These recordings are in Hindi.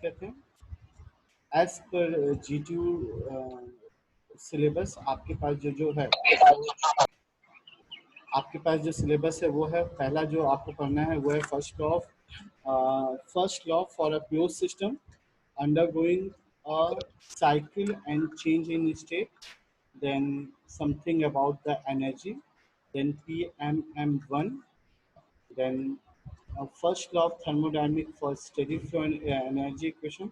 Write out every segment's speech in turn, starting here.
कहते हैं एज पर G2 सिलेबस आपके पास जो है आपके पास जो सिलेबस है वो है पहला जो आपको पढ़ना है वो है first law for a close system undergoing a cycle and change in state, then something about the energy, then PMM1, then first law of thermodynamic for steady flow and energy equation.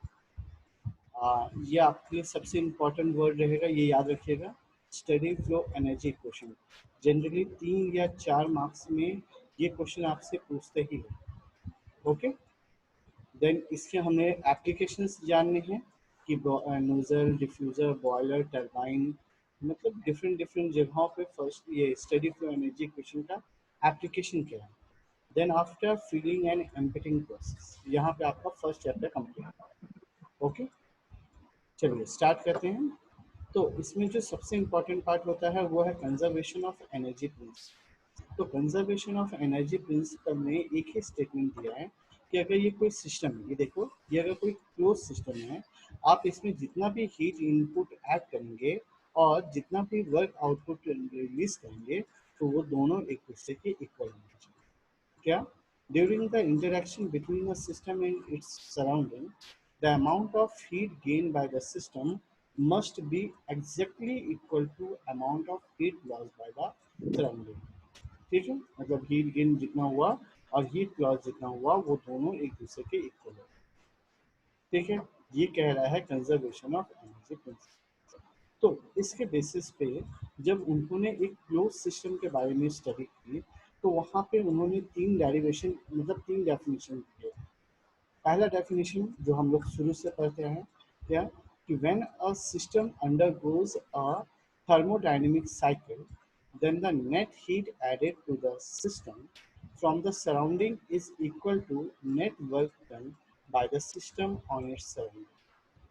ये आपके लिए सबसे इम्पोर्टेंट वर्ड रहेगा, ये याद रखिएगा, study flow energy equation. Generally 3 या 4 मार्क्स में ये क्वेश्चन आपसे पूछते ही है। ओके, देन इसके हमें एप्लीकेशंस जानने हैं कि नोजल, डिफ्यूज़र, बॉयलर, टरबाइन, मतलब डिफरेंट डिफरेंट जगहों पे फर्स्ट ये स्टडी फ्लो एनर्जी इक्वेशन का एप्लीकेशन क्या है। Then after filling and emptying process, यहाँ पे आपका फर्स्ट चैप्टर कंप्लीट। ओके, चलिए स्टार्ट करते हैं। तो इसमें जो सबसे इम्पोर्टेंट पार्ट होता है वो है कंजर्वेशन ऑफ एनर्जी प्रिंसिपल। तो कंजर्वेशन ऑफ एनर्जी प्रिंसिपल में एक ही स्टेटमेंट दिया है कि अगर ये कोई सिस्टम है, ये देखो, ये अगर कोई क्लोज सिस्टम है, आप इसमें जितना भी हीट इनपुट ऐड करेंगे और जितना भी वर्क आउटपुट रिलीज करेंगे तो वो दोनों एक दूसरे के इक्वल होने चाहिए। क्या? During the interaction between a system and its surrounding, the amount of heat gained by the system must be exactly equal to amount of heat lost by the surrounding। ठीक है, मतलब हीट गेन जितना हुआ और हीट लॉस जितना हुआ वो दोनों एक दूसरे के इक्वल है। ठीक है, ये कह रहा है कंजर्वेशन ऑफ एनर्जी प्रिंसिपल। तो इसके बेसिस पे जब उन्होंने एक क्लोज सिस्टम के बारे में स्टडी की तो वहाँ पे उन्होंने 3 डेरिवेशन, मतलब 3 डेफिनेशन किए। पहला डेफिनेशन जो हम लोग शुरू से पढ़ते हैं, क्या कि when a system undergoes a thermodynamic cycle, then the net heat added to the system from the surrounding is equal to net work done by the system on its surrounding।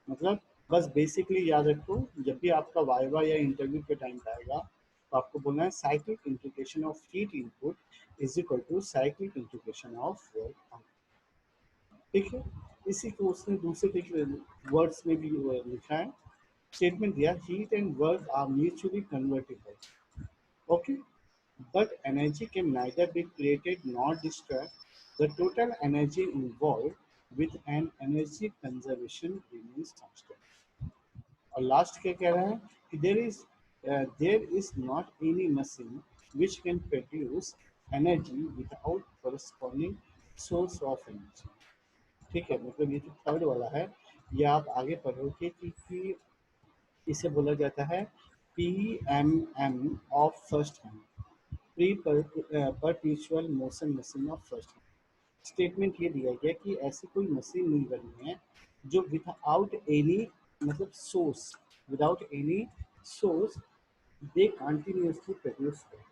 मतलब बस बेसिकली याद रखो, जब भी आपका वाइवा या इंटरव्यू के टाइम पे आएगा तो आपको बोलना है cyclic integration of heat input is equal to cyclic integration of work output. ठीक है, इसी को उसने दूसरे वर्ड्स में भी लिखा है, स्टेटमेंट दिया, heat and work are mutually convertible. Okay, but energy can neither be created nor destroyed. The total energy involved with an energy conservation remains constant। और लास्ट क्या कह रहा है कि there is not any machine which can produce energy without corresponding source of energy। ठीक है, मतलब ये जो थर्ड वाला है ये आप आगे पढ़ोगे कि इसे बोला जाता है PMM of first hand, pre perpetual motion machine of first hand. Statement ये दिया गया कि ऐसी कोई मशीन नहीं बनी है जो विदाउट एनी, मतलब source, without any source they continuously produce करे।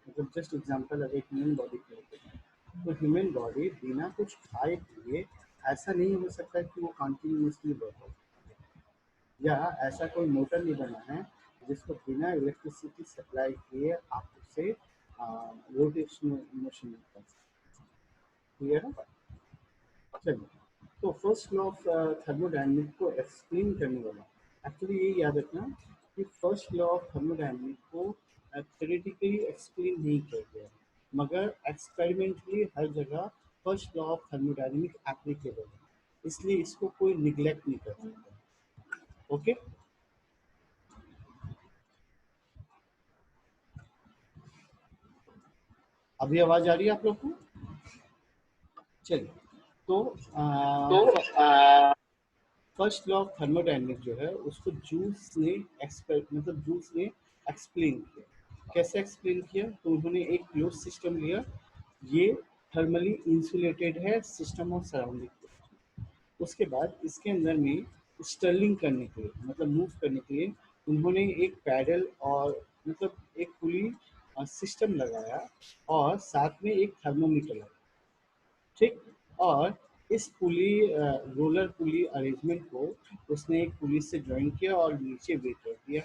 मतलब जस्ट एग्जांपल, अगर ह्यूमन बॉडी को लेते हैं तो ह्यूमन बॉडी बिना कुछ खाए पिए ऐसा नहीं हो सकता कि वो कंटिन्यूसली वर्क, या ऐसा कोई मोटर नहीं बना है जिसको बिना इलेक्ट्रिसिटी सप्लाई किए आप उसे रोटेशनल मोशन कर सकते। क्लियर है? चलिए, तो फर्स्ट लॉ ऑफ थर्मोडायनेमिक को एक्सप्लेन करने वाला, एक्चुअली ये याद रखना कि फर्स्ट लॉ ऑफ थर्मोडायनेमिक को थ्योरेटिकली एक्सप्लेन नहीं किया गया, मगर एक्सपेरिमेंटली हर जगह first law of thermodynamic applicable है, इसलिए इसको कोई निगलेक्ट नहीं कर सकता। ओके, अभी आवाज आ रही है आप लोग को? चलिए, तो तो फर्स्ट लॉ ऑफ थर्मोडायनेमिक जो है उसको जूल्स ने एक्सप्लेन किया। कैसे एक्सप्लेन किया? तो उन्होंने एक क्लोज सिस्टम लिया, ये थर्मली इंसुलेटेड है सिस्टम ऑफ सराउंडिंग। उसके बाद इसके अंदर में स्टर्लिंग करने के लिए, मतलब मूव करने के लिए उन्होंने एक पैडल और मतलब एक पुली सिस्टम लगाया और साथ में एक थर्मोमीटर लगाया। ठीक, और इस पुली रोलर पुली अरेंजमेंट को उसने एक पुली से ज्वाइन किया और नीचे वेट रख दिया।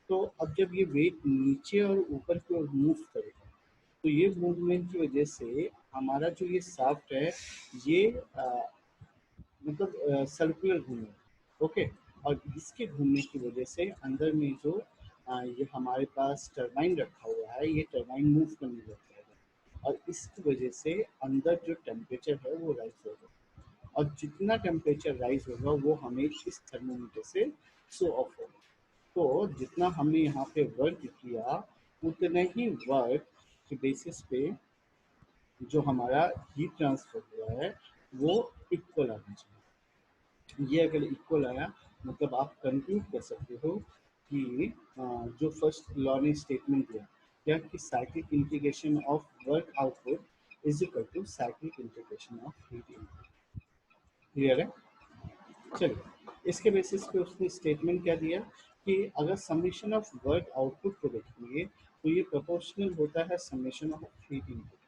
तो अब जब ये वेट नीचे और ऊपर की ओर मूव करेगा तो ये मूवमेंट की वजह से हमारा जो ये शाफ्ट है ये मतलब सर्कुलर घूमे। ओके। और इसके घूमने की वजह से अंदर में जो ये हमारे पास टरबाइन रखा हुआ है, ये टरबाइन मूव करने लग जाएगा और इसकी वजह से अंदर जो टेम्परेचर है वो राइज होगा। और जितना टेम्परेचर राइज होगा वो हमें इस थर्मोमीटर से शो ऑफ होगा। तो जितना हमने यहाँ पे वर्क किया उतने ही वर्क के बेसिस पे जो हमारा हीट ट्रांसफर हुआ है वो इक्वल आना चाहिए। ये अगर इक्वल आया मतलब आप कंक्लूड कर सकते हो कि जो फर्स्ट लॉ ने स्टेटमेंट दिया क्या कि cyclic integration of work output is equal to cyclic integration of heat input. Clear है? चलिए, इसके बेसिस पे उसने स्टेटमेंट क्या दिया कि अगर समेशन ऑफ वर्क आउटपुट को देखेंगे तो ये प्रोपोर्शनल होता है समेशन ऑफ हीट इनपुट।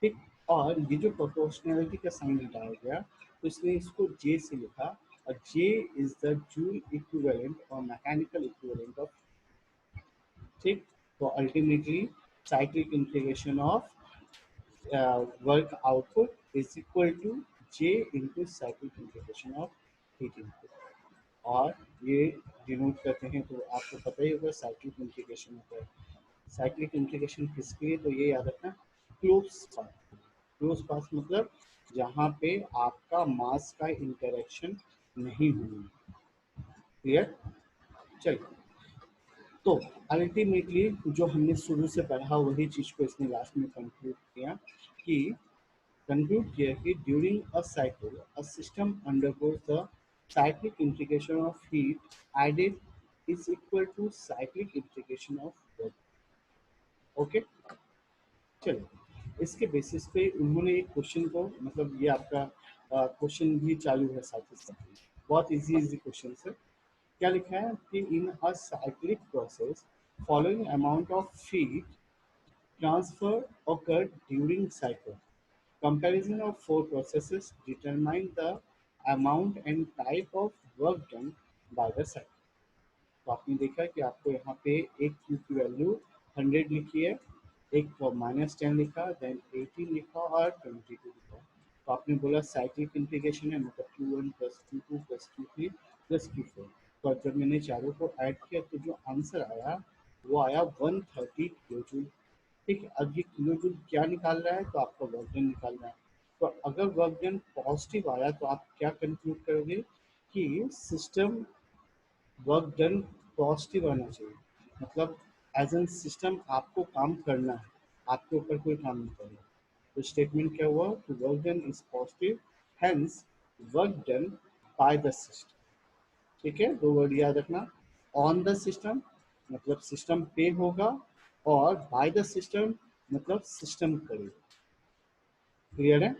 ठीक। और ये जो प्रोपोर्शनैलिटी का साइन हटाया गया तो इसने इसको जे से लिखा और J is the joule equivalent और मैकेनिकल इक्विवेलेंट ऑफ। ठीक। तो ultimately cyclic integration of work output is equal to J into cyclic integration of heat input. और ये डिनोट करते हैं तो आपको पता ही होगा साइक्लिक इंटीग्रेशन होता है। साइक्लिक इंटीग्रेशन किसके लिए? तो ये याद रखना, क्लोज पाथ। क्लोज पाथ मतलब जहाँ पे आपका मास का इंटरेक्शन नहीं होना। क्लियर? चलिए, तो अल्टीमेटली जो हमने शुरू से पढ़ा वही चीज़ को इसने लास्ट में कि कंक्लूड किया कि during a cycle a system undergoes the cyclic integration of heat added is equal to cyclic integration of work. Okay. चलिए, इसके बेसिस पे उन्होंने एक क्वेश्चन को मतलब ये आपका क्वेश्चन भी चालू है साथ ही साथ। बहुत इजी इजी क्वेश्चन है। क्या लिखा है कि in a cyclic process following amount of feed transfer occurred during cycle. Comparison of four processes determine the amount and type of work done by the cycle. तो आपने देखा कि आपको यहाँ पे एक क्यू की वैल्यू 100 लिखी है, एक -10 लिखा, देन 18 लिखा और 22 लिखा। तो आपने बोला साइक्लिक इंटीग्रेशन है मतलब Q1 plus Q2 plus Q3 plus Q4। तो जब मैंने चारों को ऐड किया तो जो आंसर आया वो आया 130 किलो जूल। ठीक है, अब ये किलो जूल क्या निकाल रहा है? तो आपका वर्क डन निकाल रहा है। तो अगर वर्क डन पॉजिटिव आया तो आप क्या कंक्लूड करोगे कि सिस्टम वर्क डन पॉजिटिव आना चाहिए। मतलब एज एन सिस्टम आपको काम करना है, आपके ऊपर कोई काम नहीं करना। तो स्टेटमेंट क्या हुआ कि work done is positive, hence work done by the system. ठीक है, दो वर्ड याद रखना, ऑन द सिस्टम मतलब सिस्टम पे होगा और बाय द सिस्टम मतलब सिस्टम करेगा। क्लियर है?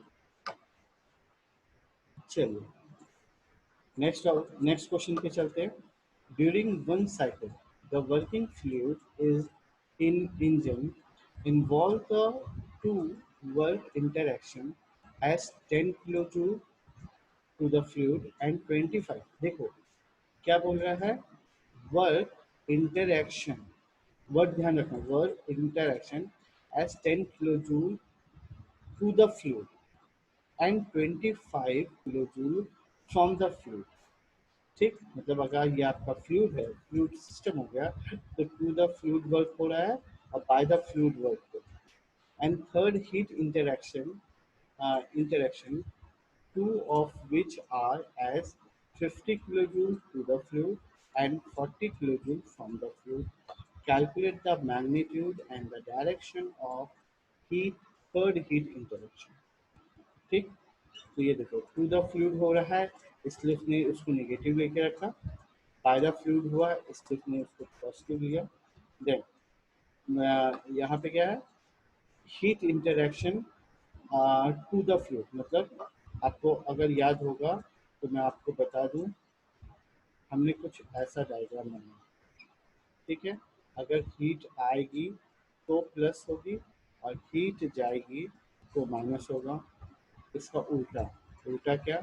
चलिए, नेक्स्ट क्वेश्चन पे चलते हैं। During one cycle the working fluid is in engine involve the two work interaction as 10 kilojoule to the fluid and 25। देखो क्या बोल रहा है, वर्क इंटरैक्शन, वर्ड ध्यान रखना, work interaction as 10 kilojoule to the fluid and 25 kilojoule from the fluid. ठीक, मतलब अगर ये आपका फ्लूइड है, फ्लूइड सिस्टम हो गया तो टू द फ्लूइड वर्क हो रहा है और बाय द फ्लूइड वर्क हो रहा है। And third heat interaction, two of which are as 50 kilojoule to the fluid and 40 kilojoule from the fluid. Calculate the magnitude and the direction of heat third heat interaction। ठीक, तो ये देखो टू द फ्लूइड हो रहा है इसलिए उसने उसको नेगेटिव लेके रखा, बाय द फ्लूइड हुआ इसलिए उसने उसको पॉजिटिव लिया। देन यहाँ पे क्या है, heat interaction to the fluid मतलब आपको अगर याद होगा तो मैं आपको बता दूं, हमने कुछ ऐसा डायग्राम बनाया। ठीक है, अगर हीट आएगी तो प्लस होगी और हीट जाएगी तो माइनस होगा। इसका उल्टा, उल्टा क्या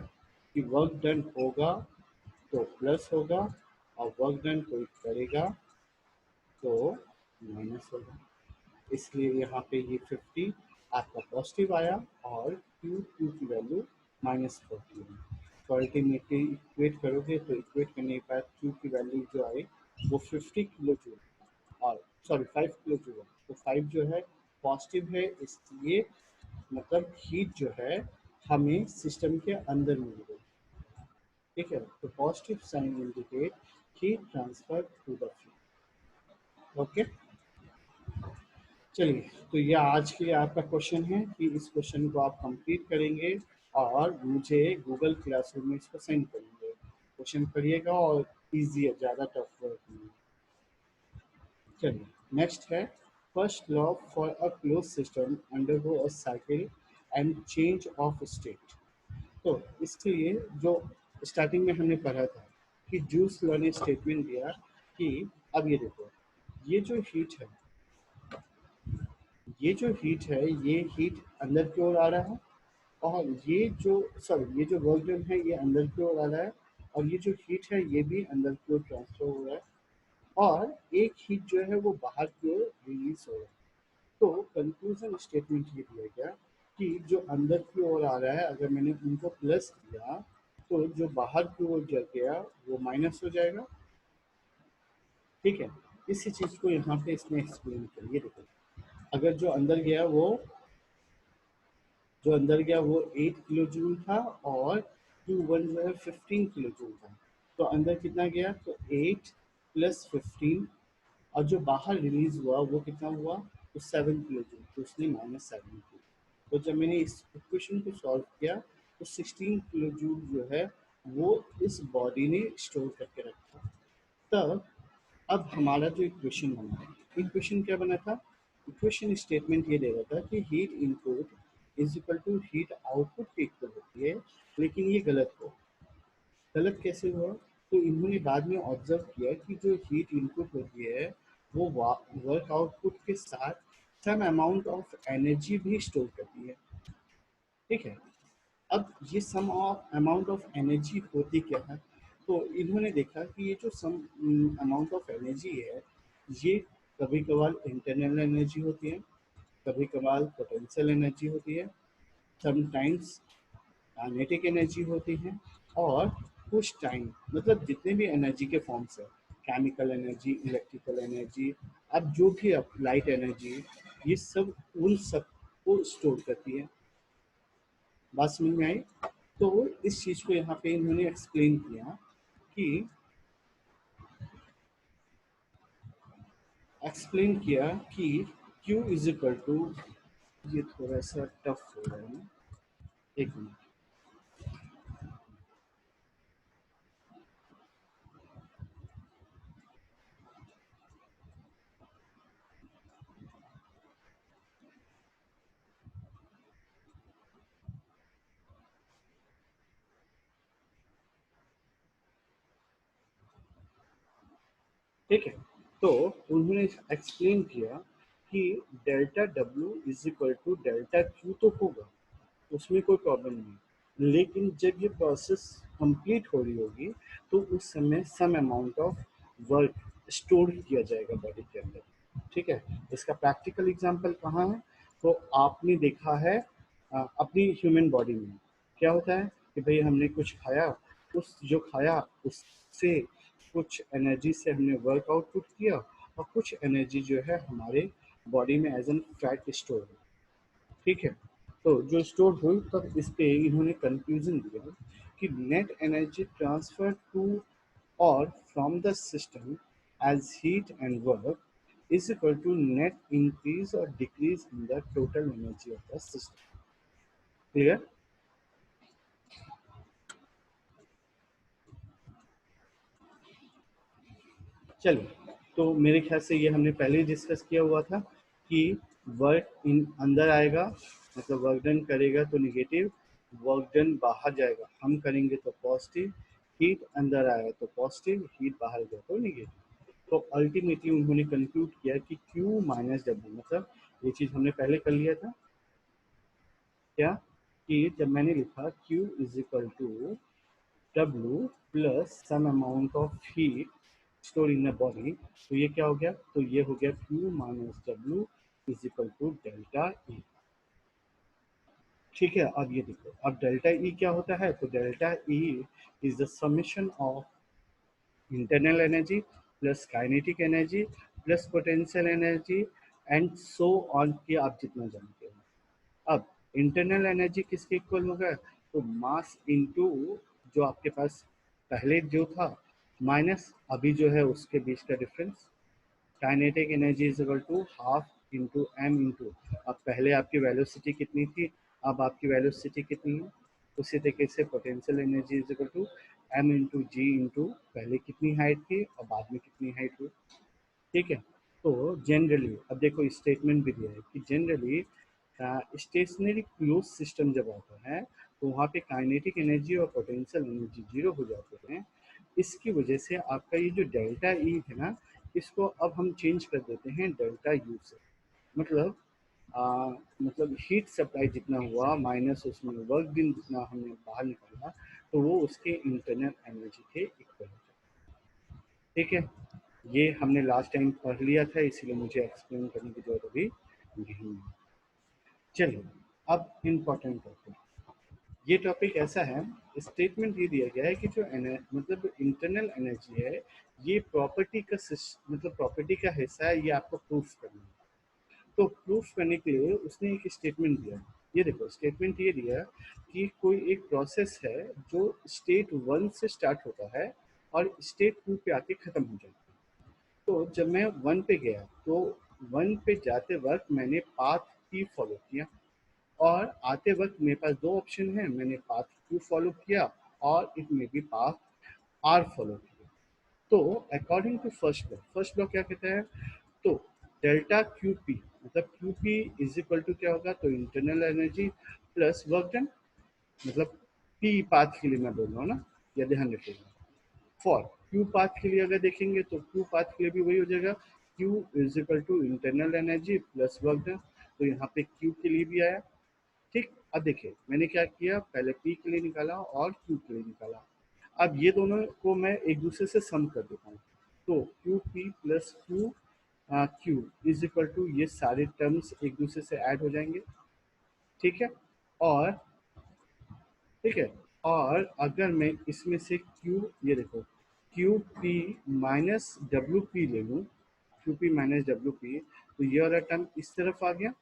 कि वर्क डन होगा तो प्लस होगा और वर्क डन कोई करेगा तो माइनस होगा। इसलिए यहाँ पे ये 50 आपका पॉजिटिव आया और Q2 की वैल्यू -40 है। तो अल्टीमेटली इक्वेट करोगे तो इक्वेट करने के बाद क्यू की वैल्यू जो आई वो 50 किलो जूल, और सॉरी 5 किलो जूल। तो 5 जो है पॉजिटिव है, इसलिए मतलब हीट जो है हमें सिस्टम के अंदर मिल गई। ठीक है, तो positive sign indicate heat transfer to the flow. Okay, चलिए, तो ये आज के लिए आपका क्वेश्चन है कि इस क्वेश्चन को आप कंप्लीट करेंगे और मुझे गूगल क्लासरूम में इसको सेंड करेंगे। क्वेश्चन पढ़िएगा और इजी है, ज़्यादा टफ वर्क नहीं है। चलिए, नेक्स्ट है first law for a close system undergo a cycle and change of state. तो इसके लिए जो स्टार्टिंग में हमने पढ़ा था कि जूस लॉ ने स्टेटमेंट दिया कि अब ये देखो, ये जो हीट है, ये जो हीट है, ये हीट अंदर की ओर आ रहा है, और ये जो सॉरी ये जो वर्क डन है ये अंदर की ओर आ रहा है, और ये जो हीट है ये भी अंदर की ओर ट्रांसफर हो रहा है, और एक हीट जो है वो बाहर की ओर रिलीज हो रहा है। तो कंक्लूजन स्टेटमेंट ये दिया गया कि जो अंदर की ओर आ रहा है अगर मैंने उनको प्लस किया तो जो बाहर की ओर जा गया वो माइनस हो जाएगा। ठीक है, इसी चीज को यहाँ पे इसने एक्सप्लेन किया। ये देखो, अगर जो अंदर गया वो 8 किलो जूल था, और क्यू वन जो है 15 किलो जूल था। तो अंदर कितना गया, तो 8 प्लस 15, और जो बाहर रिलीज हुआ वो कितना हुआ, तो 7 किलो जूल, तो उसने -7 किया। तो जब मैंने इस इक्वेशन को सॉल्व किया तो 16 किलो जूल जो है वो इस बॉडी ने स्टोर करके रखा। तब अब हमारा जो इक्वेशन बना, इक्वेशन क्या बना था, इक्वेशन स्टेटमेंट ये दे रहा था कि heat input is equal to heat output की इक्वल होती है, लेकिन ये गलत हो। गलत कैसे हुआ, तो इन्होंने बाद में ऑब्जर्व किया कि जो हीट इनपुट होती है वो वर्क आउटपुट के साथ सम अमाउंट ऑफ एनर्जी भी स्टोर करती है। ठीक है, अब ये सम ऑफ अमाउंट ऑफ एनर्जी होती क्या है, तो इन्होंने देखा कि ये जो सम अमाउंट ऑफ एनर्जी है ये कभी कभार इंटरनल एनर्जी होती है, कभी कभार पोटेंशियल एनर्जी होती है, समटाइम्स काइनेटिक एनर्जी होती है, और कुछ टाइम मतलब जितने भी एनर्जी के फॉर्म्स है, केमिकल एनर्जी, इलेक्ट्रिकल एनर्जी, अब जो भी लाइट एनर्जी, ये सब उन सब को स्टोर करती है। बात समझ में आई। तो इस चीज को यहाँ पे इन्होंने एक्सप्लेन किया कि Q इज इक्वल टू, ये थोड़ा सा टफ हो रहा है ना, एक मिनट। ठीक है, तो उन्होंने एक्सप्लेन किया कि delta W is equal to delta Q तो होगा, उसमें कोई प्रॉब्लम नहीं, लेकिन जब ये प्रोसेस कंप्लीट हो रही होगी तो उस समय some amount of work store किया जाएगा बॉडी के अंदर। ठीक है, इसका प्रैक्टिकल एग्जांपल कहाँ है, तो आपने देखा है अपनी ह्यूमन बॉडी में क्या होता है कि भाई हमने कुछ खाया, उस जो खाया उससे कुछ एनर्जी से हमने वर्क आउटपुट किया, और कुछ एनर्जी जो है हमारे बॉडी में एज एन फैट स्टोर है। ठीक है, तो जो स्टोर हुई तब इस पे इन्होंने कंक्लूजन दिया कि नेट एनर्जी ट्रांसफर टू और from the system as heat and work is equal to net increase or decrease in the total energy of the system. Clear. चलिए, तो मेरे ख्याल से ये हमने पहले ही डिस्कस किया हुआ था कि वर्क इन अंदर आएगा मतलब वर्क डन करेगा तो निगेटिव, वर्क डन बाहर जाएगा हम करेंगे तो पॉजिटिव, हीट अंदर आएगा तो पॉजिटिव, हीट बाहर गया तो निगेटिव। तो अल्टीमेटली उन्होंने कंक्लूड किया कि Q माइनस डब्ल्यू, मतलब ये चीज़ हमने पहले कर लिया था क्या, कि जब मैंने लिखा Q is equal to W plus some amount of heat store in the body, तो ये क्या हो गया, तो ये हो गया Q minus W is equal to delta E. ठीक है, अब ये देखो, अब डेल्टा ई क्या होता है, तो delta E is the summation of internal energy plus kinetic energy plus potential energy and so on कि आप जितना जानते हो। अब इंटरनल एनर्जी किसके इक्वल होगा, तो मास इनटू जो आपके पास पहले जो था माइनस अभी जो है उसके बीच का difference. Kinetic energy is equal to half into M into, अब पहले आपकी वेलोसिटी कितनी थी, अब आपकी वेलोसिटी कितनी है, उसी तरीके से potential energy is equal to M into g into पहले कितनी हाइट थी और बाद में कितनी हाइट हुई। ठीक है, तो जनरली अब देखो स्टेटमेंट भी दिया है कि जनरली स्टेशनरी क्लोज सिस्टम जब होता है तो वहाँ पे काइनेटिक एनर्जी और पोटेंशियल एनर्जी जीरो हो जाते हैं। इसकी वजह से आपका ये जो डेल्टा ई है ना, इसको अब हम चेंज कर देते हैं डेल्टा यू से। मतलब आ, मतलब हीट सप्लाई जितना हुआ माइनस उसमें वर्क दिन जितना हमने बाहर निकाला, तो वो उसके इंटरनल एनर्जी के इक्वल हो जाए। ठीक है, ये हमने लास्ट टाइम पढ़ लिया था, इसीलिए मुझे एक्सप्लेन करने की जरूरत अभी नहीं है। चलिए, अब इम्पोर्टेंट टॉपिक, ये टॉपिक ऐसा है, स्टेटमेंट ये दिया गया है कि जो मतलब इंटरनल एनर्जी है ये प्रॉपर्टी का मतलब प्रॉपर्टी का हिस्सा है, ये आपको प्रूफ करना है। तो प्रूफ करने के लिए उसने एक स्टेटमेंट दिया। ये देखो स्टेटमेंट ये दिया कि कोई एक प्रोसेस है जो स्टेट वन से स्टार्ट होता है और स्टेट टू पे आके खत्म हो जाता है। तो जब मैं वन पे गया तो वन पे जाते वक्त मैंने पाथ पी फॉलो किया, और आते वक्त मेरे पास दो ऑप्शन है, मैंने पाथ क्यू फॉलो किया और इट में भी पाथ आर फॉलो किया। तो अकॉर्डिंग टू फर्स्ट लॉ क्या कहता है, तो डेल्टा क्यू पी मतलब Q P is equal to क्या होगा, तो internal energy plus work done, मतलब पी पाथ के लिए मैं बोल रहा हूँ ना, या ध्यान रखिएगा। फॉर क्यू पाथ के लिए अगर देखेंगे तो क्यू पाथ के लिए भी वही हो जाएगा, Q is equal to internal energy plus work done, तो यहाँ पे क्यू के लिए भी आया। ठीक, अब देखिए मैंने क्या किया, पहले पी के लिए निकाला और क्यू के लिए निकाला। अब ये दोनों को मैं एक दूसरे से सम कर देता हूँ, तो Q P plus Q is equal to, ये सारे टर्म्स एक दूसरे से ऐड हो जाएंगे। ठीक है, और ठीक है, और अगर मैं इसमें से क्यू, ये देखो Q P minus W P ले लूँ, Q P minus W P, तो ये वाला टर्म इस तरफ आ गया।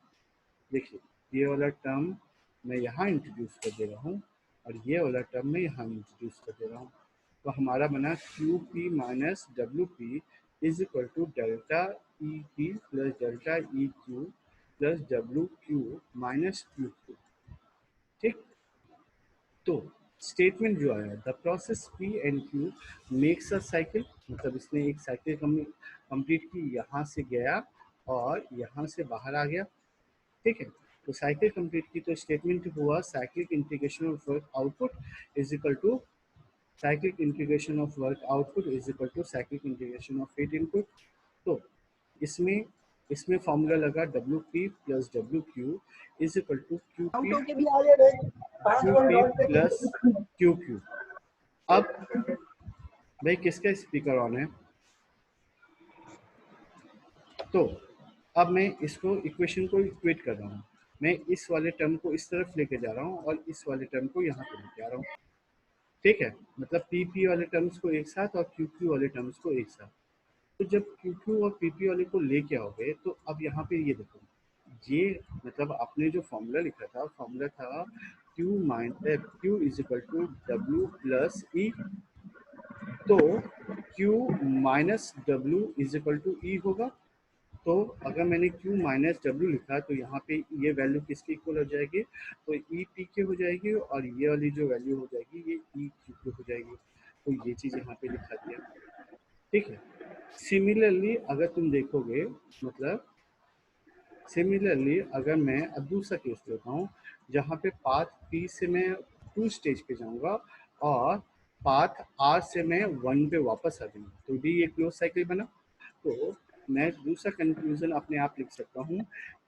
देखिए, ये वाला टर्म मैं यहाँ इंट्रोड्यूस कर दे रहा हूँ और ये वाला टर्म मैं यहाँ इंट्रोड्यूस कर दे रहा हूँ, तो हमारा बना Q P minus W P is equal to delta E P plus delta E Q plus W Q minus Q Q. ठीक, तो स्टेटमेंट जो आया, the process P and Q makes a cycle, मतलब इसने एक साइकिल कंप्लीट की, यहाँ से गया और यहाँ से बाहर आ गया। ठीक है, तो साइकिल कंप्लीट की तो स्टेटमेंट हुआ cyclic integration of work output is equal to cyclic integration of work output is equal to cyclic integration of heat input. तो इसमें इसमें फॉर्मूला लगा W P plus W Q is equal to Q P plus Q Q. अब भाई किसका स्पीकर ऑन है, तो अब मैं इसको इक्वेशन को इक्वेट कर रहा हूँ, मैं इस वाले टर्म को इस तरफ लेके जा रहा हूँ और इस वाले टर्म को यहाँ पे लेके आ रहा हूँ। ठीक है, मतलब पी पी वाले टर्म्स को एक साथ और क्यू क्यू वाले टर्म्स को एक साथ। तो जब क्यू क्यू और पी पी वाले को लेके आओगे तो अब यहाँ पे ये देखो, ये मतलब आपने जो फॉर्मूला लिखा था, फॉर्मूला था Q is equal to W plus E, तो Q minus W is equal to E होगा। तो अगर मैंने Q माइनस डब्ल्यू लिखा तो यहाँ पे ये वैल्यू किसकी इक्वल हो जाएगी, तो ई पी के हो जाएगी, और ये वाली जो वैल्यू हो जाएगी ये ई क्यू के हो जाएगी। तो ये चीज़ यहाँ पे लिखा दिया। ठीक है, सिमिलरली अगर तुम देखोगे, मतलब सिमिलरली अगर मैं अब दूसरा केस लेता हूँ जहाँ पे पाथ पी से मैं टू स्टेज पे जाऊँगा और पाथ आर से मैं वन पे वापस आ जाऊँगा, तो भी ये क्लोज साइकिल बना। तो मैं दूसरा कंक्लूजन अपने आप लिख सकता हूँ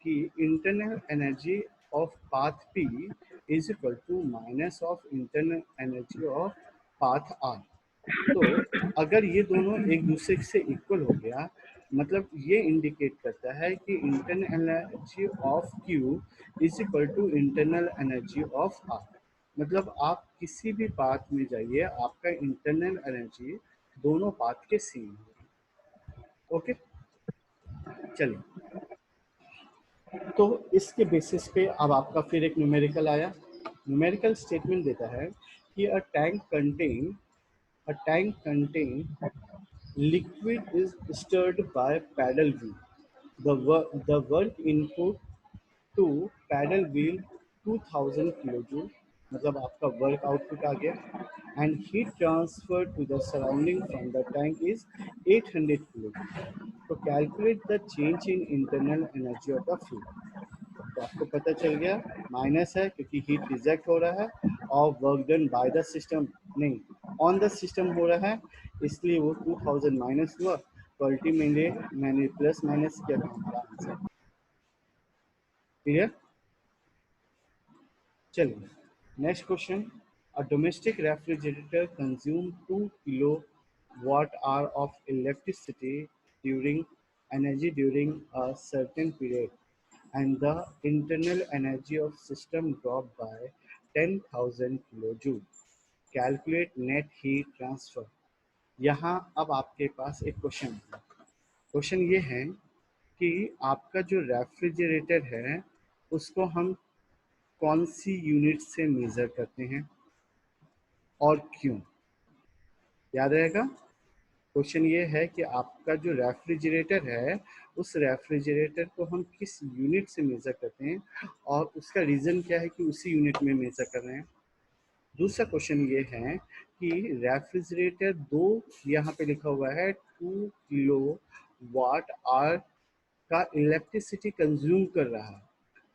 कि internal energy of path P is equal to minus of internal energy of path R. तो अगर ये दोनों एक दूसरे से इक्वल हो गया मतलब ये इंडिकेट करता है कि internal energy of Q is equal to internal energy of R. मतलब आप किसी भी पाथ में जाइए, आपका इंटरनल एनर्जी दोनों पाथ के सेम है। ओके, चलिए। तो इसके बेसिस पे अब आपका फिर एक न्यूमेरिकल आया। न्यूमेरिकल स्टेटमेंट देता है कि a tank contain liquid is stirred by paddle wheel. The work input to paddle wheel 2000 kilojoule, मतलब आपका वर्क आउटपुट आ गया, and heat transfer to the surrounding from the tank is 800 kilojoule. तो calculate the change in internal energy of the fuel. तो आपको पता चल गया, माइनस है क्योंकि हीट रिजेक्ट हो रहा है, और work done by the system नहीं, ऑन द सिस्टम हो रहा है, इसलिए वो 2000 माइनस हुआ। तो अल्टीमेटली मैंने प्लस माइनस किया तो हमारा आंसर क्लियर। चलिए, next question. A domestic refrigerator consume 2 kilowatt hour of electricity during during a certain period, and the internal energy of system dropped by 10,000 kilojoule. Calculate net heat transfer। यहाँ अब आपके पास एक क्वेश्चन है। क्वेश्चन ये है कि आपका जो रेफ्रिजरेटर है उसको हम कौन सी यूनिट से मेज़र करते हैं और क्यों। याद रहेगा, क्वेश्चन ये है कि आपका जो रेफ्रिजरेटर है उस रेफ्रिजरेटर को हम किस यूनिट से मेज़र करते हैं और उसका रीज़न क्या है कि उसी यूनिट में मेज़र कर रहे हैं। दूसरा क्वेश्चन ये है कि रेफ्रिजरेटर दो, यहाँ पे लिखा हुआ है 2 किलो वाट आवर का इलेक्ट्रिसिटी कंज्यूम कर रहा है।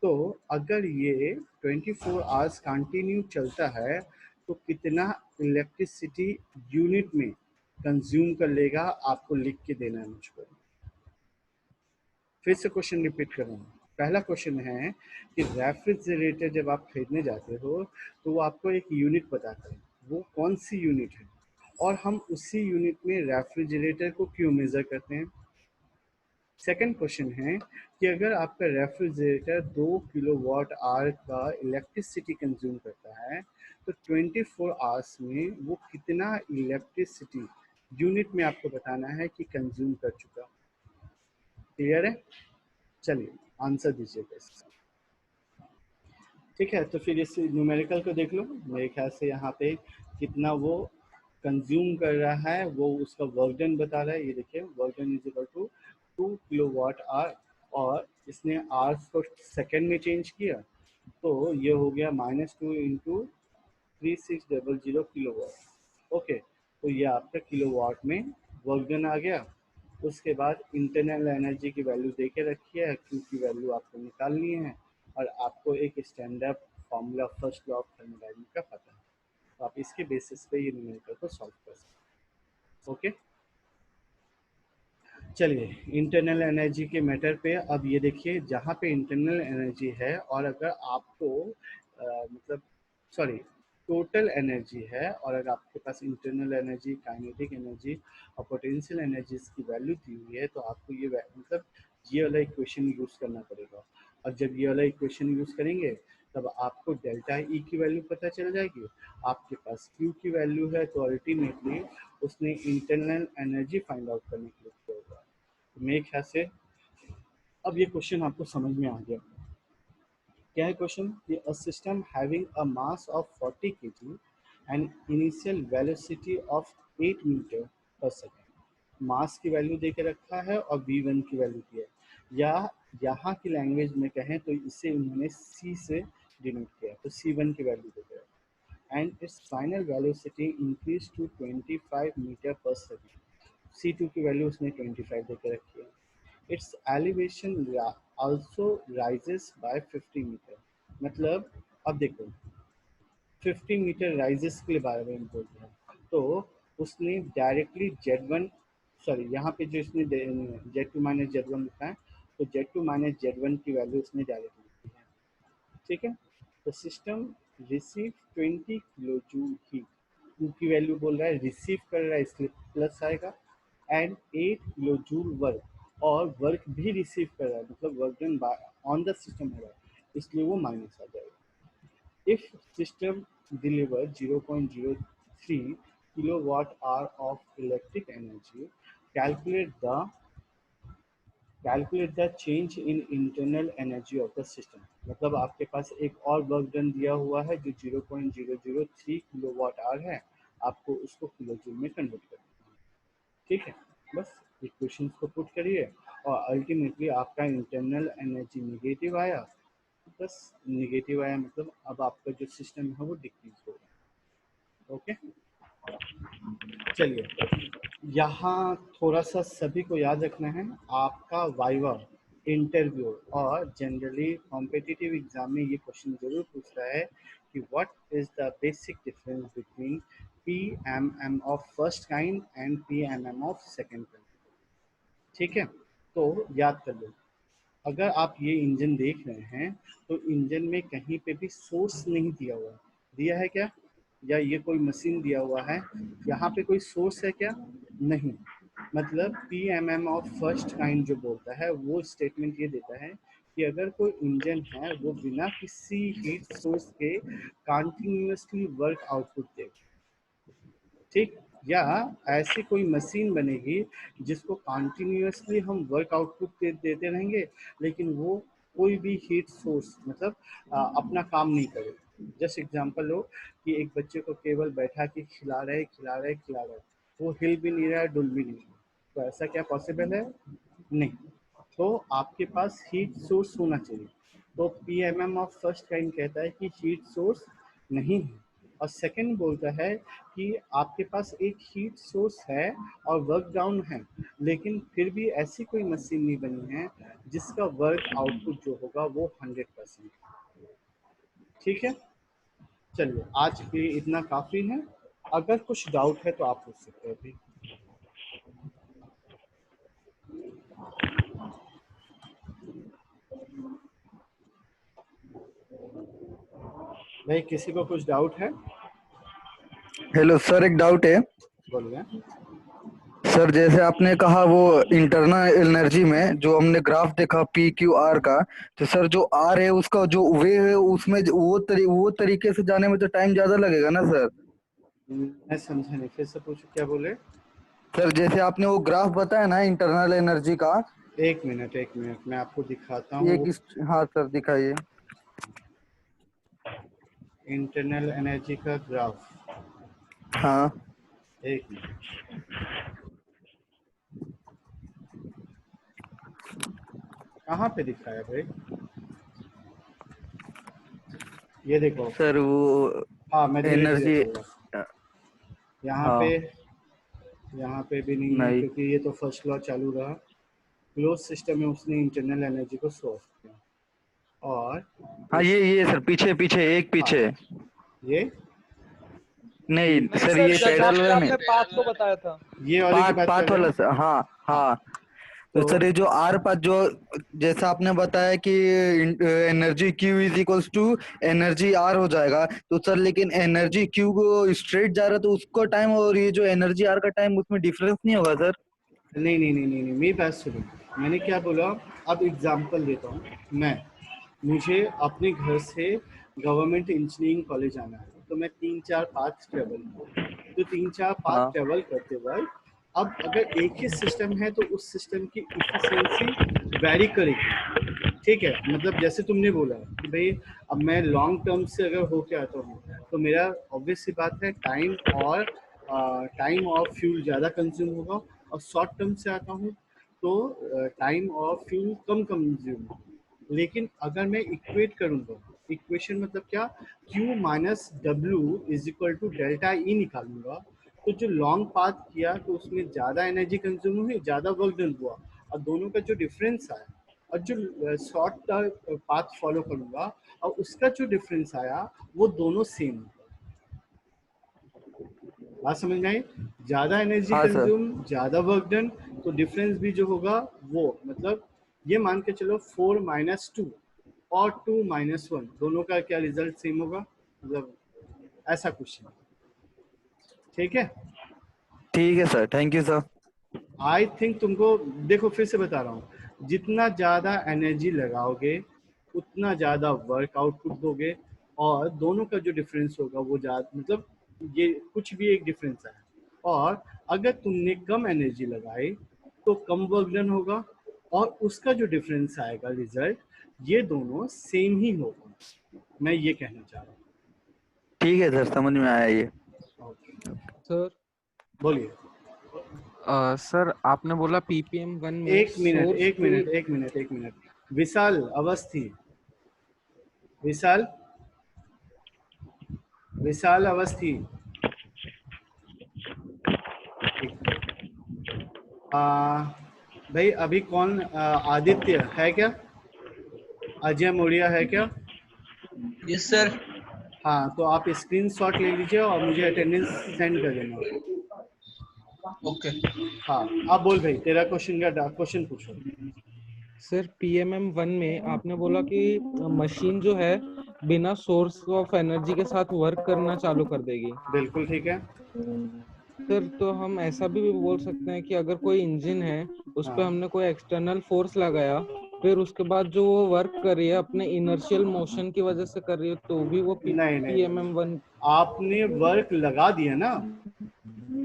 तो अगर ये 24 आवर्स कंटिन्यू चलता है तो कितना इलेक्ट्रिसिटी यूनिट में कंज्यूम कर लेगा, आपको लिख के देना है मुझको। फिर से क्वेश्चन रिपीट कर रहा हूँ। पहला क्वेश्चन है कि रेफ्रिजरेटर जब आप खरीदने जाते हो तो वो आपको एक यूनिट बताता है, वो कौन सी यूनिट है, और हम उसी यूनिट में रेफ्रिजरेटर को क्यों मेज़र करते हैं। सेकंड क्वेश्चन है कि अगर आपका रेफ्रिजरेटर 2 किलोवाट आवर का इलेक्ट्रिसिटी कंज्यूम करता है तो 24 आवर्स में वो कितना इलेक्ट्रिसिटी यूनिट में आपको बताना है कि कंज्यूम कर चुका। क्लियर है। चलिए आंसर दीजिएगा इसका। ठीक है, तो फिर इस न्यूमेरिकल को देख लो। मेरे ख्याल से यहाँ पे कितना वो कंज्यूम कर रहा है वो उसका वर्क डन बता रहा है। ये देखिए, work done is equal to 2 kilowatt hour, और इसने आवर्स को सेकेंड में चेंज किया, तो ये हो गया -2 × 3600 किलोवाट। ओके, तो ये आपका किलोवाट में वर्क डन आ गया। उसके बाद इंटरनल एनर्जी की वैल्यू दे के रखी है, क्यू की वैल्यू आपको निकालनी है, और आपको एक standard formula first law of thermodynamics का पता है, तो आप इसके बेसिस पे ये न्यूमेरिकल को सॉल्व कर सकते हैं। ओके, चलिए इंटरनल एनर्जी के मैटर पे अब ये देखिए, जहाँ पे इंटरनल एनर्जी है और अगर आपको मतलब सॉरी टोटल एनर्जी है, और अगर आपके पास इंटरनल एनर्जी, काइनेटिक एनर्जी और पोटेंशियल एनर्जीज की वैल्यू दी हुई है, तो आपको ये मतलब ये वाला इक्वेशन यूज़ करना पड़ेगा। और जब ये वाला इक्वेशन यूज़ करेंगे तब आपको डेल्टा ई की वैल्यू पता चल जाएगी। आपके पास क्यू की वैल्यू है, तो अल्टीमेटली उसने इंटरनल एनर्जी फाइंड आउट करने के लिए किया होगा। तो मेरे ख्याल से अब ये क्वेश्चन आपको समझ में आ गया। क्या है क्वेश्चन कि a system having a mass of 40 kg and initial velocity of 8 metre per second. Mass की वैल्यू दे के रखा है और v1 की वैल्यू दी है, या यहाँ की लैंग्वेज में कहें तो इसे उन्होंने c से डिनोट किया, तो c1 की वैल्यू दे के रखा, and its final velocity increase to 25 metre per second. c2 की वैल्यू उसने 25 दे के रखी है। its elevation also rises by 50 metre. मतलब अब देखो 50 मीटर राइजेस के बारे में बोल रहा है, तो उसने डायरेक्टली Z1, सॉरी यहाँ पे जो इसने Z2 माइनस Z1 लिखा है, तो Z2 माइनस Z1 की वैल्यू उसने डायरेक्टली लिखी है। ठीक है, तो system receive 20 kilo joule heat, टू की वैल्यू बोल रहा है, रिसीव कर रहा है इसलिए प्लस आएगा, एंड 8 किलो जूल वर्क, और वर्क भी रिसीव कर रहा है, मतलब work done on the system हो रहा है, इसलिए वो माइनस आ जाएगा। If system deliver 0.03 kilowatt hour of electric energy, calculate the calculate the change in internal energy of the system। मतलब आपके पास एक और वर्क डन दिया हुआ है जो 0.003 किलोवाट आवर है, आपको उसको किलो जूल में कन्वर्ट करना है। ठीक है, बस इक्वेशंस को पुट करिए और अल्टीमेटली आपका इंटरनल एनर्जी निगेटिव आया। बस निगेटिव आया मतलब अब आपका जो सिस्टम है वो डिक्रीज हो रहा है। ओके, चलिए यहाँ थोड़ा सा सभी को याद रखना है, आपका वाइवा इंटरव्यू और जनरली कॉम्पिटिटिव एग्जाम में ये क्वेश्चन जरूर पूछता है कि what is the basic difference between PMM of first kind and PMM of second kind. ठीक है, तो याद कर लो, अगर आप ये इंजन देख रहे हैं तो इंजन में कहीं पे भी सोर्स नहीं दिया हुआ है, दिया है क्या? या ये कोई मशीन दिया हुआ है, यहाँ पे कोई सोर्स है क्या? नहीं। मतलब P M M of first kind जो बोलता है वो स्टेटमेंट ये देता है कि अगर कोई इंजन है वो बिना किसी हीट सोर्स के कंटिन्यूअसली वर्क आउटपुट देगा। ठीक, या ऐसी कोई मशीन बनेगी जिसको कंटिन्यूअसली हम वर्क आउटपुट देते रहेंगे लेकिन वो कोई भी हीट सोर्स मतलब अपना काम नहीं करे। जस्ट एग्जांपल लो कि एक बच्चे को केवल बैठा के खिला रहे, वो हिल भी नहीं रहा है, डुल भी नहीं रहा है, तो ऐसा क्या पॉसिबल है? नहीं। तो आपके पास हीट सोर्स होना चाहिए। तो पीएमएम ऑफ फर्स्ट काइंड कहता है कि हीट सोर्स नहीं है, और सेकंड बोलता है कि आपके पास एक हीट सोर्स है और वर्क डाउन है, लेकिन फिर भी ऐसी कोई मशीन नहीं बनी है जिसका वर्क आउटपुट जो होगा वो 100%। ठीक है, चलिए आज के लिए इतना काफ़ी है। अगर कुछ डाउट है तो आप पूछ सकते हैं अभी। भाई किसी को कुछ डाउट है? हेलो सर, एक डाउट है। बोलिए। सर जैसे आपने कहा वो इंटरनल एनर्जी में जो हमने ग्राफ देखा पी क्यू आर का, तो सर जो आर है उसका जो वे है उसमें वो तरीके से जाने में तो टाइम ज्यादा लगेगा ना सर? मैं समझा नहीं, फिर से पूछो, क्या बोले? सर जैसे आपने वो ग्राफ बताया ना इंटरनल एनर्जी का। एक मिनट मैं आपको दिखाता हूँ एक वो। हाँ सर दिखाइए। इंटरनल एनर्जी का ग्राफ, हाँ एक मिनट। कहाँ पे दिखाया भाई? ये देखो। सर वो हाँ मैं धीरे धीरे एनर्जी। चल रहा हूँ। यहाँ पे, हाँ यहाँ पे भी नहीं है नहीं। क्योंकि ये तो फर्स्ट लॉ चालू रहा। क्लोज सिस्टम में उसने इंटरनल एनर्जी को सॉल्व किया और हाँ उस, ये सर पीछे पीछे एक हाँ पीछे। ये नहीं ठीक, नहीं सर, सर, ये जहाँ पैरेलल पे में नहीं। आपने पाथ को बताया था। ये वाले की पाथ बात कर पाथ रहे वाला हैं। सर, हाँ हाँ हाँ। तो तो सर ये जो आर पाथ जो जैसा आपने बताया कि energy Q is equals to energy R हो जाएगा, तो सर लेकिन एनर्जी क्यू को स्ट्रेट जा रहा है तो उसका टाइम और ये जो एनर्जी आर का टाइम उसमें डिफरेंस नहीं होगा सर? नहीं, मेरी बात सुनो। मैंने क्या बोला, अब एग्जांपल देता हूँ मैं। मुझे अपने घर से गवर्नमेंट इंजीनियरिंग कॉलेज आना है, तो मैं 3-4 पाथ ट्रेवल किया। तो 3-4 पाथ हाँ ट्रेवल करते वक्त अब अगर एक ही सिस्टम है तो उस सिस्टम की इफिशियंसी वैरी करेगी। ठीक है, मतलब जैसे तुमने बोला कि भाई अब मैं लॉन्ग टर्म से अगर होके आता हूँ तो मेरा ऑब्वियस सी बात है टाइम और फ्यूल ज़्यादा कंज्यूम होगा, और शॉर्ट टर्म से आता हूँ तो टाइम और फ्यूल कम कंज्यूम होगा। लेकिन अगर मैं इक्वेट करूँगा, इक्वेशन मतलब क्या, Q minus W is equal to delta E निकालूंगा, तो जो लॉन्ग पाथ किया तो उसमें ज़्यादा एनर्जी कंज्यूम हुई, ज़्यादा वर्क डन हुआ, और दोनों का जो डिफरेंस आया, और जो शॉर्ट पाथ फॉलो करूंगा और उसका जो डिफरेंस आया वो दोनों सेम। बात समझ में आई? ज़्यादा एनर्जी हाँ सर। कंज्यूम, ज़्यादा वर्क डन, तो डिफरेंस भी जो होगा वो मतलब ये मान के चलो 4-2 और 2-1 दोनों का क्या रिजल्ट सेम होगा, मतलब ऐसा क्वेश्चन। ठीक है। ठीक है sir, thank you sir. I think तुमको, देखो फिर से बता रहा हूँ, जितना ज़्यादा एनर्जी लगाओगे उतना ज़्यादा वर्क आउटपुट दोगे, और दोनों का जो डिफरेंस होगा वो ज़्यादा, मतलब ये कुछ भी एक डिफरेंस है। और अगर तुमने कम एनर्जी लगाई तो कम वर्क डन होगा, और उसका जो डिफरेंस आएगा रिजल्ट, ये दोनों सेम ही होगा। मैं ये कहना चाह रहा ठीक है सर, समझ में आया ये। हूँ। ओके, सर बोलिए। सर आपने बोला पीपीएम 1 में एक मिनट सोर्स एक मिनट एक मिनट एक मिनट, विशाल अवस्थी, विशाल विशाल अवस्थी, भाई अभी कौन, आदित्य है क्या, अजय मौर्य है क्या? Yes sir. हाँ, तो आप स्क्रीनशॉट ले लीजिए और मुझे अटेंडेंस सेंड कर देना। ओके। हाँ, अब बोल भाई, तेरा क्वेश्चन पूछो। सर पीएमएम 1 में आपने बोला कि मशीन जो है बिना सोर्स ऑफ एनर्जी के साथ वर्क करना चालू कर देगी। बिल्कुल ठीक है। सर तो हम ऐसा भी बोल सकते हैं कि अगर कोई इंजन है उस पे हाँ, हमने कोई एक्सटर्नल फोर्स लगाया, फिर उसके बाद जो वो वर्क कर रही है अपने इनर्शियल मोशन की वजह से कर रही है, तो भी वो नहीं नहीं नहीं, पीएमएम 1। आपने वर्क लगा दिया ना,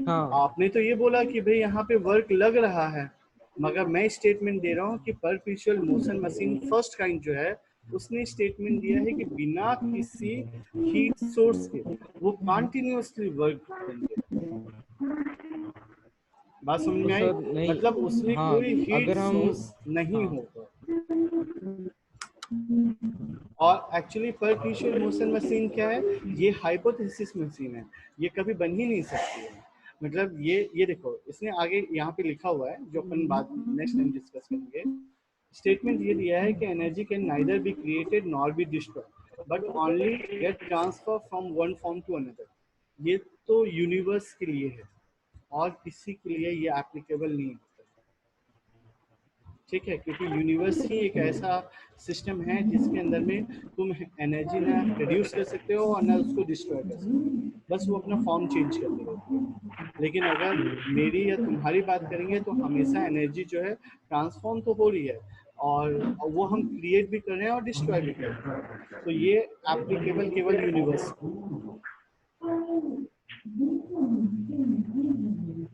हाँ आपने तो ये बोला कि भाई यहाँ पे वर्क लग रहा है, मगर मैं स्टेटमेंट दे रहा हूँ कि perpetual motion machine first kind जो है, उसने स्टेटमेंट दिया है कि बिना किसी हीट सोर्स के वो कंटिन्यूअसली वर्क करेंगे। बात समझ तो में आई? सर नहीं, मतलब उसमें हाँ कोई हीट अगर हम, सोर्स नहीं हाँ होगा। और एक्चुअली परक्यूशियल मोशन मशीन क्या है, ये हाइपोथेसिस मशीन है, ये कभी बन ही नहीं सकती है। मतलब ये देखो, इसने आगे यहाँ पे लिखा हुआ है, जो अपन बाद नेक्स्ट टाइम डिस्कस करेंगे। स्टेटमेंट ये दिया है कि energy can neither be created nor be destroyed but only get transfer from one form to another. ये तो यूनिवर्स के लिए है, और किसी के लिए ये एप्लीकेबल नहीं है। ठीक है, क्योंकि यूनिवर्स ही एक ऐसा सिस्टम है जिसके अंदर में तुम एनर्जी ना प्रोड्यूस कर सकते हो और ना उसको डिस्ट्रॉय कर सकते हो, बस वो अपना फॉर्म चेंज करते रहते हैं। लेकिन अगर मेरी या तुम्हारी बात करेंगे तो हमेशा एनर्जी जो है ट्रांसफॉर्म तो हो रही है, और वो हम क्रिएट भी कर रहे हैं और डिस्ट्रॉय भी कर रहे हैं। तो ये एप्लीकेबल केवल universe.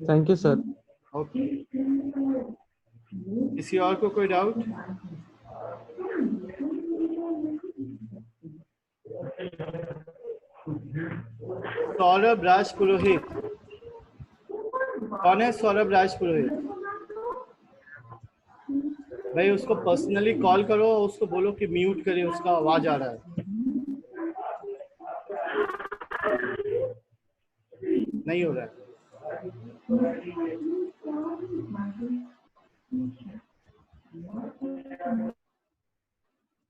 Thank you sir. Okay, किसी और को कोई डाउट? सौरभ राज पुरोहित, कौन है सौरभ राज पुरोहित? भाई उसको पर्सनली कॉल करो और उसको बोलो कि म्यूट करे, उसका आवाज आ रहा है। नहीं हो रहा है,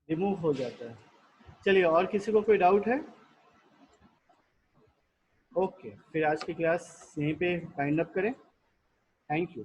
रिमूव हो जाता है। चलिए, और किसी को कोई डाउट है? ओके, फिर आज की क्लास यहीं पे वाइंड अप करें। Thank you.